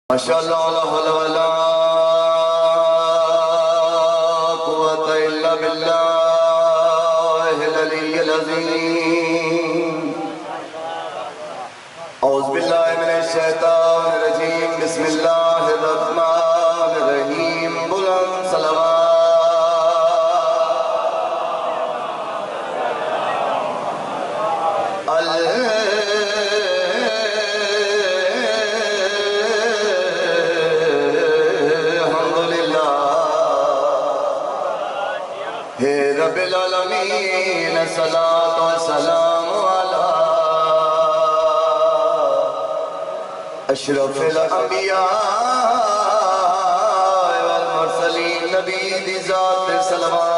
ماشاءاللہ لا حول ولا قوة الا باللہ العلی العظیم اعوذ باللہ من الشیطان الرجیم بسم اللہ الرحمن الرحیم بلند صلوات رب العالمین صلاة و سلام علی اشرف الانبیاء والمرسلین نبی دی ذات صلوات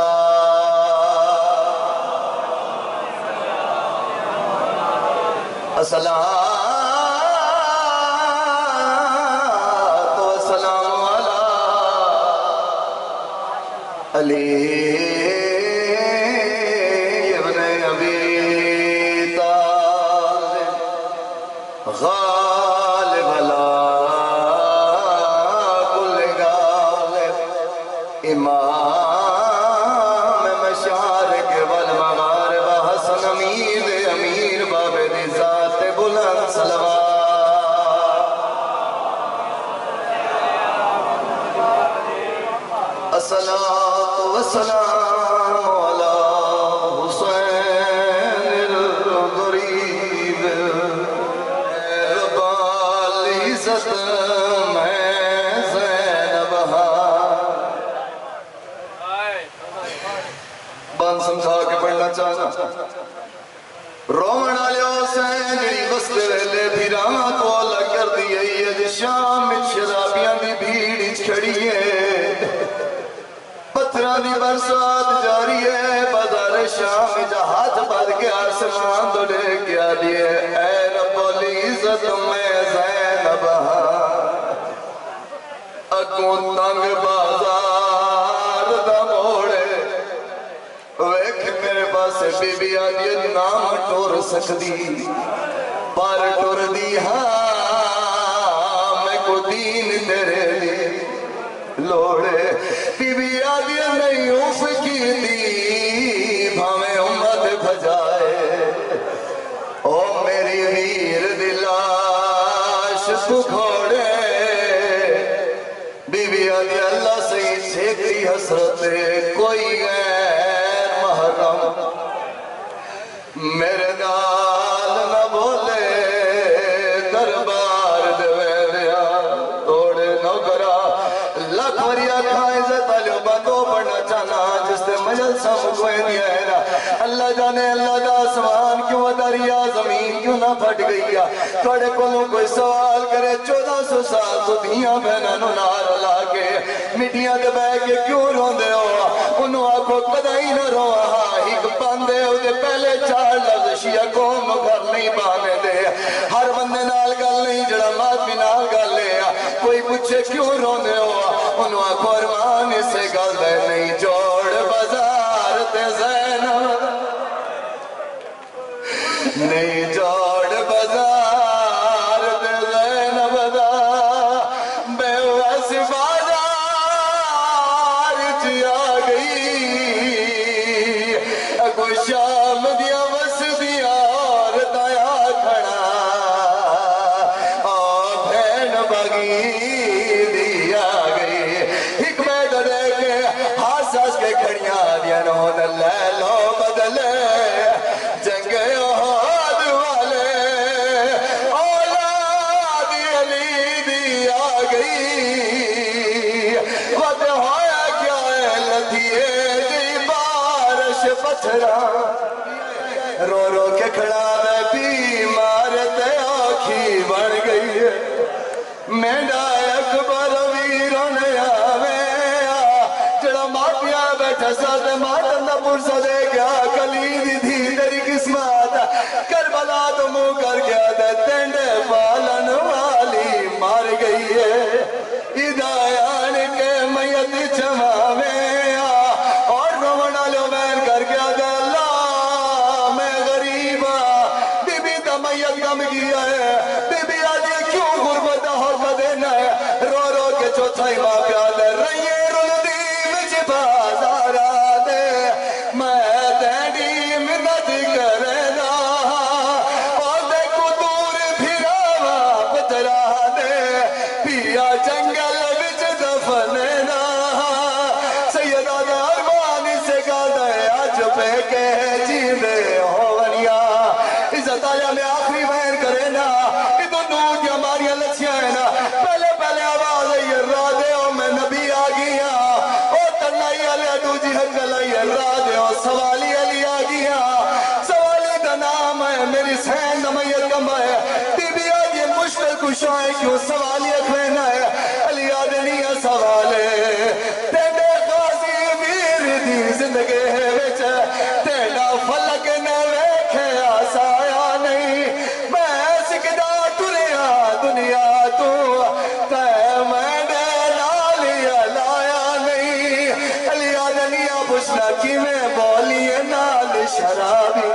الصلاة و سلام علی غالب لا کل غالب امام مشارق والمغارب حسن امیر باب دی ذات بلند صلوات الصلاة والسلام علی حسین الغریب میں زینب بان سمجھا کے پڑھنا چاہنا رومن آلے حسین جڑی بستے ویلے پھراں کو اللہ کر دیئے یہ شام میں شرابیاں دی بھیڑ کھڑی ہے پتھران دی برسات جاری ہے بازار شام میں جہاز بد کے آسمان تو لے گیا دیئے اے رب العزت میں زینب اگوں تنگ بازار دا موڑے ویکھ میرے پاس بی بی آدھی نام ٹور سکدی پر ٹور دی ہاں میں کو دین تیرے لی لوڑے بی بی آدھی نہیں اوف کی دی بھامیں امت بھجائے او میری ویر دلاش تو کھوڑے بی بی آدھی اللہ سے چھیکری حسرت کوئی غیر محرم میرے نال نہ بولے دربار دویلیا توڑے نوکرا لکھ وریا کھائیں سے تالیوں بندوں پڑھنا چاہنا جس سے مجل سم کوئی نہیں ہے نا اللہ جانے اللہ دا آسمان کیوں دریا زمین کیوں نہ پھٹ گئی ہے توڑے کلوں کوئی سوال کرے 1400 سال تو دیاں بہنانوں نار لا کے مٹیاں دے بے کے کیوں رون دے ہو انہوں آنکھوں قدائی نہ رو ہاں ایک بندے ہو دے پہلے 4 لفظ شیعہ قوم گھر نہیں بانے دے ہر بندے نال گل نہیں جڑا مات بھی نال گل لے کوئی پوچھے کیوں رون دے ہو انہوں آنکھوں ارمان سے گل دے نہیں جوڑ بازار تے زینب نہیں جوڑ بازار تے زینب دا بے ویس بازار چیا گئی کوئی شام دیا وس دیا اور دایا کھڑا اور بھین بگی دیا گئی ایک بیت دے کے ہاتھ ساس کے کھڑیاں دیا نون لے لو بدلے جنگ احد والے اولاد علی دیا گئی وقت ہویا کیا ہے لدھیے دی بارش پتھرا رو رو کے کھڑا میں بیمارت آنکھی بڑھ گئی ہے میڈا اکبر ویرون آوے جڑا ماتیا بیٹھا ساتھ ماتن دا پرسا دے گیا کلید تھی تیری قسمت کربلا تو منہ کر گیا دے تینڈے بالن والی مار گئی ہے ادایان کے میت چماوے اور رونا لو بین کر گیا دے اللہ میں غریب بی بی دا میت کم گیا ہے بی بی آدھی کیوں غربت ہو رو رو کے چوتھا ہی ماں پیاد رہیے رل دی وچ بازارا دے میں تیری منت کرنا اور دے کو دور پھراوا پترا دے پیا جنگل وچ دفننا سیدہ دا ارمانی سے گا دے آج پہ کے جیندے ہونیا عزت آیا میں آخری بہن کرے نا ادھو نور کی ہماری لچیاں ہیں نا پہلے پہلے آواز ہے یہ را دے او میں نبی آگیا او تنائی علی ادو جی حق علی را دے او سوالی علی آگیا سوالی دا نام ہے میری سین نمیت کم ہے بی بی آج یہ مشکل کشائیں کیوں سوالی اکھوینا ہے علی آدنی سوالے تیندے غازی ویر دی زندگی ہے وچ تیندہ فلک نے ویکھے آسایا نہیں میں سکدہ ٹریا دنیا تو تے میں نے نالیا لایا نہیں علی آدنیا پوچھنا کی میں بولی نال شرابی